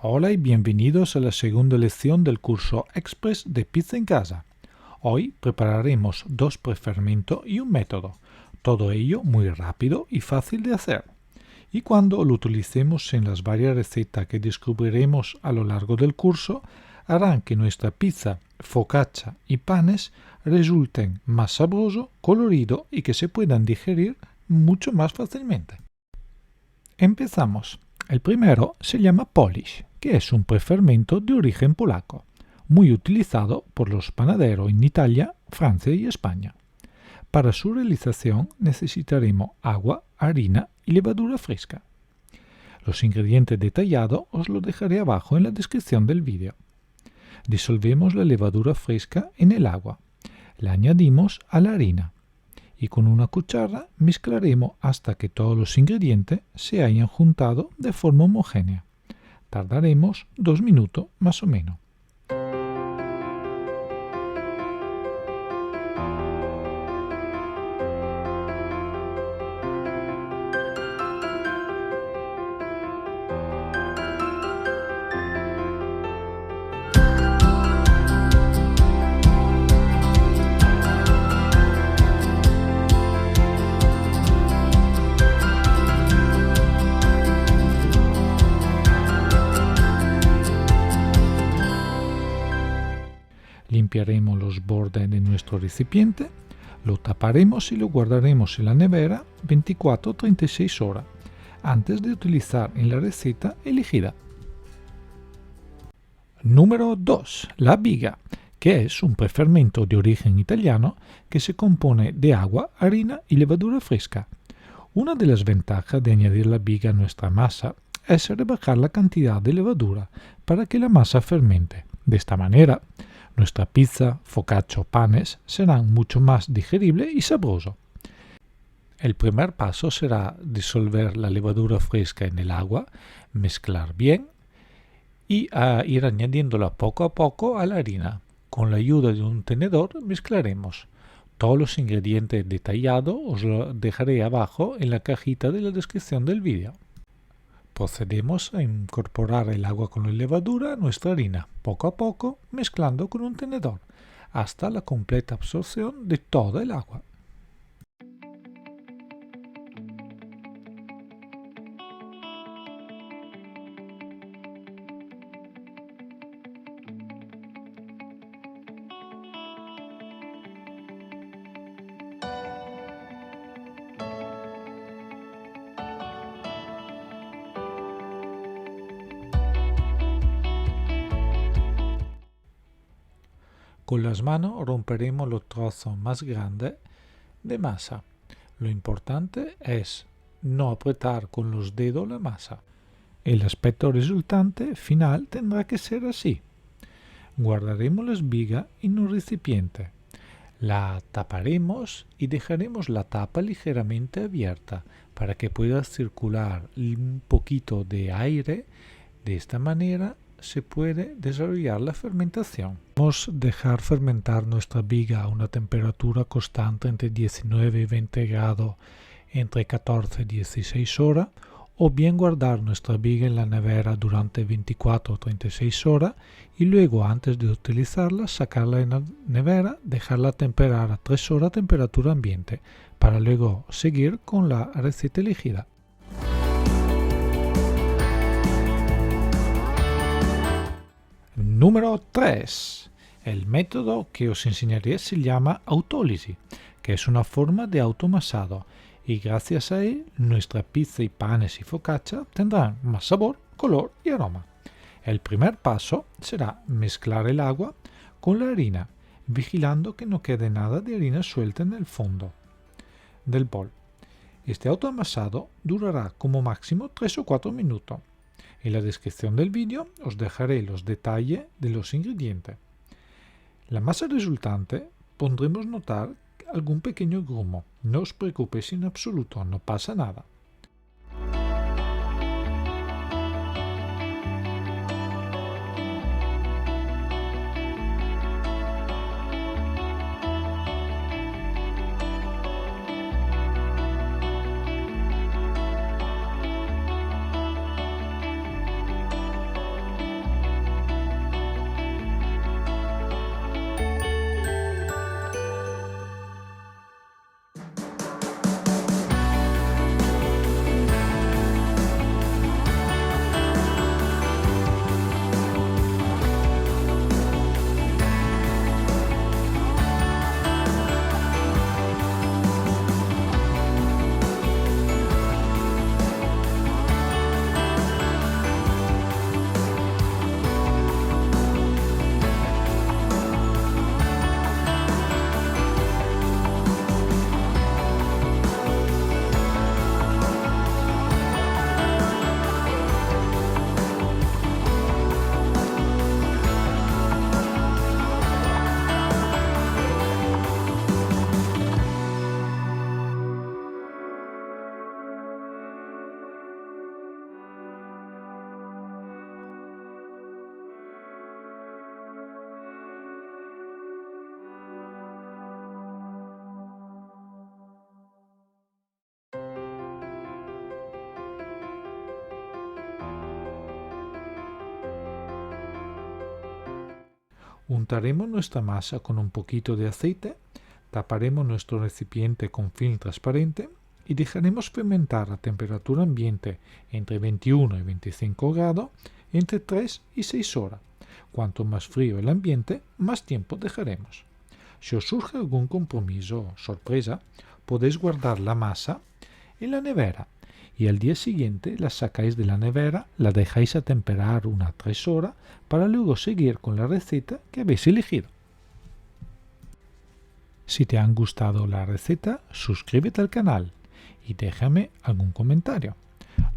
Hola y bienvenidos a la segunda lección del curso Express de Pizza en Casa. Hoy prepararemos dos prefermentos y un método, todo ello muy rápido y fácil de hacer. Y cuando lo utilicemos en las varias recetas que descubriremos a lo largo del curso, harán que nuestra pizza, focaccia y panes resulten más sabroso, colorido y que se puedan digerir mucho más fácilmente. Empezamos. El primero se llama Polish, que es un prefermento de origen polaco, muy utilizado por los panaderos en Italia, Francia y España. Para su realización necesitaremos agua, harina y levadura fresca. Los ingredientes detallados os los dejaré abajo en la descripción del vídeo. Disolvemos la levadura fresca en el agua, la añadimos a la harina y con una cuchara mezclaremos hasta que todos los ingredientes se hayan juntado de forma homogénea. Tardaremos 2 minutos más o menos. Limpiaremos los bordes de nuestro recipiente, lo taparemos y lo guardaremos en la nevera 24 o 36 horas, antes de utilizar en la receta elegida. Número 2. La biga, que es un prefermento de origen italiano que se compone de agua, harina y levadura fresca. Una de las ventajas de añadir la biga a nuestra masa es rebajar la cantidad de levadura para que la masa fermente. De esta manera, nuestra pizza, focaccia o panes serán mucho más digeribles y sabrosos. El primer paso será disolver la levadura fresca en el agua, mezclar bien y ir añadiéndola poco a poco a la harina. Con la ayuda de un tenedor mezclaremos. Todos los ingredientes detallados os los dejaré abajo en la cajita de la descripción del vídeo. Procedemos a incorporar el agua con la levadura a nuestra harina, poco a poco, mezclando con un tenedor, hasta la completa absorción de toda el agua. Con las manos romperemos los trozos más grandes de masa. Lo importante es no apretar con los dedos la masa. El aspecto resultante final tendrá que ser así. Guardaremos las vigas en un recipiente. La taparemos y dejaremos la tapa ligeramente abierta para que pueda circular un poquito de aire. De esta manera se puede desarrollar la fermentación. Vamos a dejar fermentar nuestra viga a una temperatura constante entre 19 y 20 grados entre 14 y 16 horas, o bien guardar nuestra viga en la nevera durante 24 o 36 horas y luego antes de utilizarla sacarla en la nevera, dejarla temperar a 3 horas a temperatura ambiente para luego seguir con la receta elegida. Número 3. El método que os enseñaré se llama autólisis, que es una forma de automasado, y gracias a él nuestra pizza y panes y focaccia tendrán más sabor, color y aroma. El primer paso será mezclar el agua con la harina, vigilando que no quede nada de harina suelta en el fondo del bol. Este autoamasado durará como máximo 3 o 4 minutos. En la descripción del vídeo os dejaré los detalles de los ingredientes. La masa resultante pondremos notar algún pequeño grumo. No os preocupéis en absoluto, no pasa nada. Untaremos nuestra masa con un poquito de aceite, taparemos nuestro recipiente con film transparente y dejaremos fermentar a temperatura ambiente entre 21 y 25 grados entre 3 y 6 horas. Cuanto más frío el ambiente, más tiempo dejaremos. Si os surge algún compromiso o sorpresa, podéis guardar la masa en la nevera y al día siguiente la sacáis de la nevera, la dejáis a temperar unas 3 horas para luego seguir con la receta que habéis elegido. Si te han gustado la receta, suscríbete al canal y déjame algún comentario.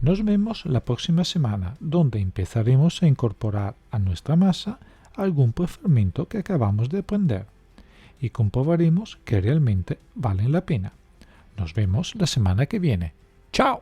Nos vemos la próxima semana, donde empezaremos a incorporar a nuestra masa algún prefermento que acabamos de aprender y comprobaremos que realmente valen la pena. Nos vemos la semana que viene. ¡Chao!